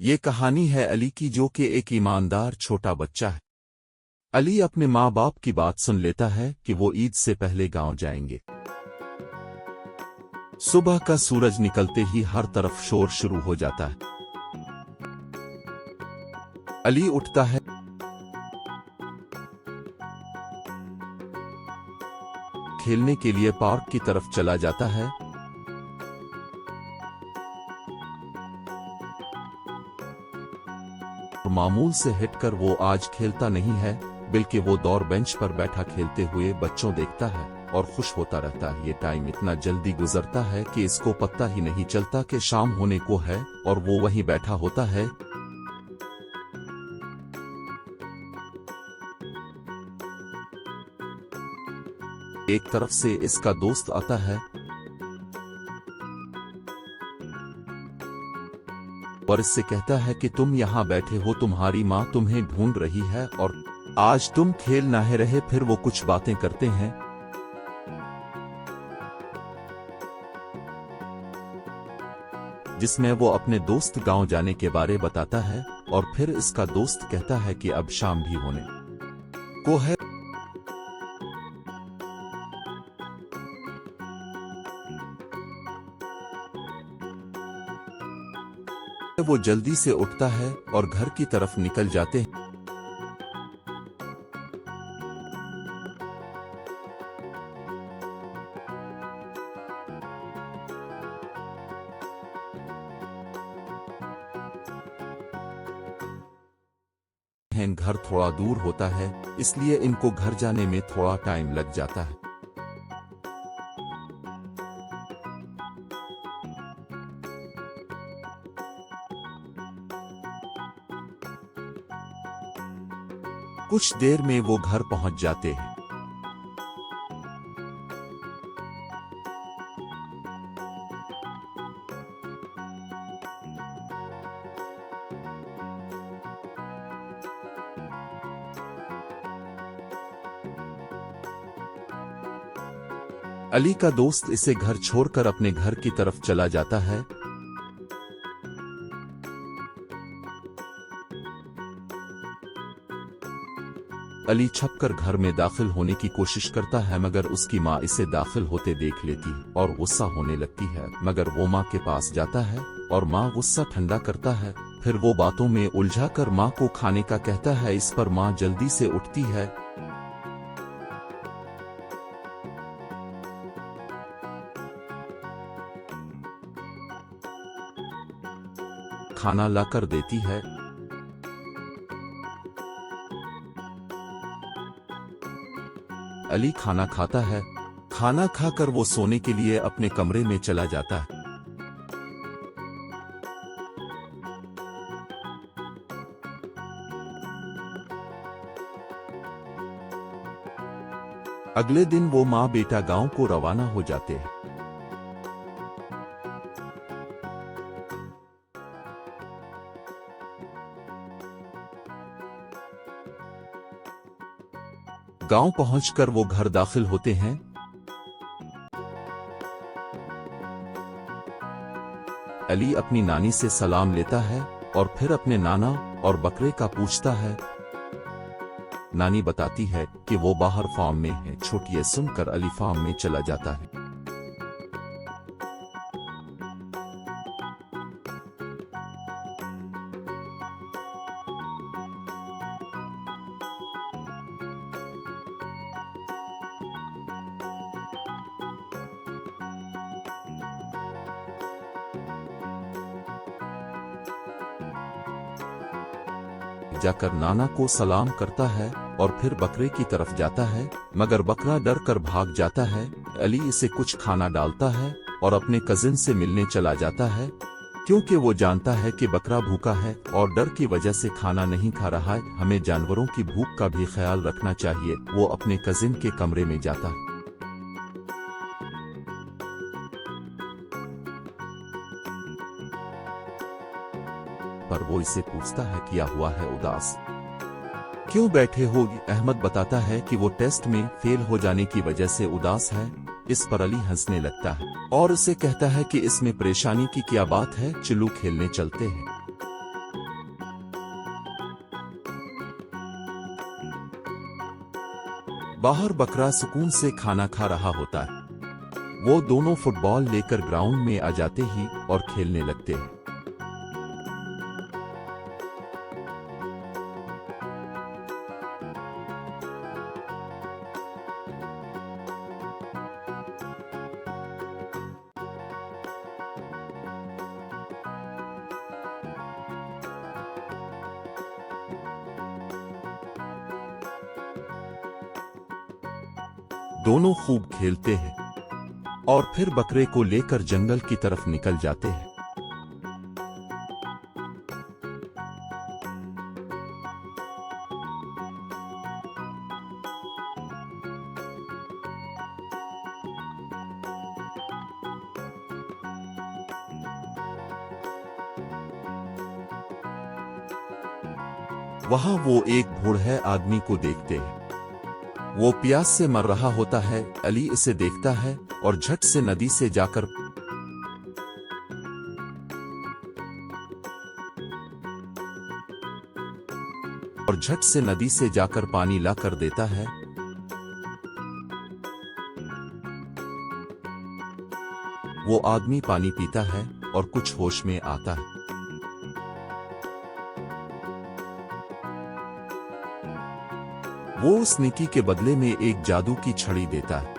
ये कहानी है अली की, जो कि एक ईमानदार छोटा बच्चा है। अली अपने माँ बाप की बात सुन लेता है कि वो ईद से पहले गांव जाएंगे। सुबह का सूरज निकलते ही हर तरफ शोर शुरू हो जाता है। अली उठता है, खेलने के लिए पार्क की तरफ चला जाता है। मामूल से हटकर वो आज खेलता नहीं है, बल्कि वो दौर बेंच पर बैठा खेलते हुए बच्चों देखता है और खुश होता रहता है। ये टाइम इतना जल्दी गुजरता है कि इसको पता ही नहीं चलता कि शाम होने को है और वो वहीं बैठा होता है। एक तरफ से इसका दोस्त आता है और इससे कहता है कि तुम यहाँ बैठे हो, तुम्हारी माँ तुम्हें ढूंढ रही है और आज तुम खेल नहीं रहे। फिर वो कुछ बातें करते हैं जिसमें वो अपने दोस्त गांव जाने के बारे बताता है और फिर इसका दोस्त कहता है कि अब शाम भी होने को है। वो जल्दी से उठता है और घर की तरफ निकल जाते हैं। घर थोड़ा दूर होता है, इसलिए इनको घर जाने में थोड़ा टाइम लग जाता है। कुछ देर में वो घर पहुंच जाते हैं। अली का दोस्त इसे घर छोड़कर अपने घर की तरफ चला जाता है। अली छपकर घर में दाखिल होने की कोशिश करता है, मगर उसकी माँ इसे दाखिल होते देख लेती और गुस्सा होने लगती है। मगर वो माँ के पास जाता है और माँ गुस्सा ठंडा करता है। फिर वो बातों में उलझा कर माँ को खाने का कहता है। इस पर माँ जल्दी से उठती है, खाना लाकर देती है। अली खाना खाता है। खाना खाकर वो सोने के लिए अपने कमरे में चला जाता है। अगले दिन वो माँ बेटा गांव को रवाना हो जाते हैं। गांव पहुंचकर वो घर दाखिल होते हैं। अली अपनी नानी से सलाम लेता है और फिर अपने नाना और बकरे का पूछता है। नानी बताती है कि वो बाहर फार्म में है। छोटी सुनकर अली फार्म में चला जाता है। जाकर नाना को सलाम करता है और फिर बकरे की तरफ जाता है, मगर बकरा डर कर भाग जाता है। अली इसे कुछ खाना डालता है और अपने कजिन से मिलने चला जाता है, क्योंकि वो जानता है कि बकरा भूखा है और डर की वजह से खाना नहीं खा रहा है। हमें जानवरों की भूख का भी ख्याल रखना चाहिए। वो अपने कजिन के कमरे में जाता है, पर वो इसे पूछता है क्या हुआ है, उदास क्यों बैठे हो। अहमद बताता है कि वो टेस्ट में फेल हो जाने की वजह से उदास है। इस पर अली हंसने लगता है और उसे कहता है कि इसमें परेशानी की क्या बात है, चलो खेलने चलते हैं। बाहर बकरा सुकून से खाना खा रहा होता है। वो दोनों फुटबॉल लेकर ग्राउंड में आ जाते ही और खेलने लगते हैं। दोनों खूब खेलते हैं और फिर बकरे को लेकर जंगल की तरफ निकल जाते हैं। वहां वो एक बूढ़े आदमी को देखते हैं। वो प्यास से मर रहा होता है। अली इसे देखता है और झट से नदी से जाकर पानी ला कर देता है। वो आदमी पानी पीता है और कुछ होश में आता है। वो उस नेकी के बदले में एक जादू की छड़ी देता है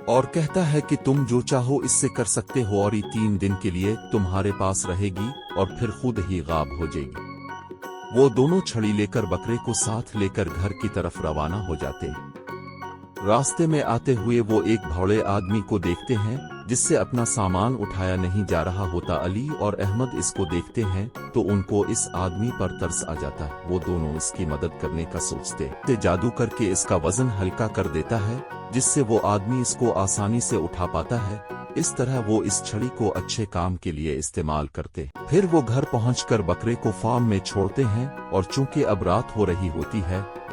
और कहता है कि तुम जो चाहो इससे कर सकते हो और ये 3 दिन के लिए तुम्हारे पास रहेगी और फिर खुद ही गायब हो जाएगी। वो दोनों छड़ी लेकर बकरे को साथ लेकर घर की तरफ रवाना हो जाते हैं। रास्ते में आते हुए वो एक भौले आदमी को देखते हैं जिससे अपना सामान उठाया नहीं जा रहा होता। अली और अहमद इसको देखते हैं तो उनको इस आदमी पर तरस आ जाता है। वो दोनों इसकी मदद करने का सोचते हैं। जादू करके इसका वजन हल्का कर देता है जिससे वो आदमी इसको आसानी से उठा पाता है। इस तरह वो इस छड़ी को अच्छे काम के लिए इस्तेमाल करते। फिर वो घर पहुंचकर बकरे को फार्म में छोड़ते हैं और चूंकि अब रात हो रही होती है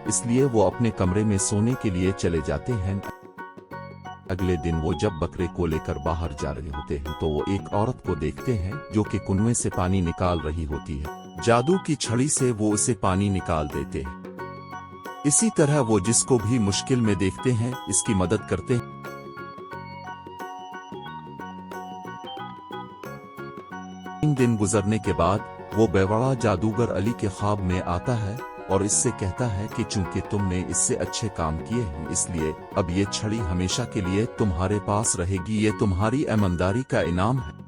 इसलिए वो अपने कमरे में सोने के लिए चले जाते हैं। अगले दिन वो जब बकरे को लेकर बाहर जा रहे होते हैं तो वो एक औरत को देखते हैं जो कि कुएं से पानी निकाल रही होती है। जादू की छड़ी से वो उसे पानी निकाल देते हैं। इसी तरह वो जिसको भी मुश्किल में देखते हैं इसकी मदद करते हैं। 3 दिन गुजरने के बाद वो बेवड़ा जादूगर अली के ख्वाब में आता है और इससे कहता है कि चूंकि तुमने इससे अच्छे काम किए हैं इसलिए अब ये छड़ी हमेशा के लिए तुम्हारे पास रहेगी। ये तुम्हारी ईमानदारी का इनाम है।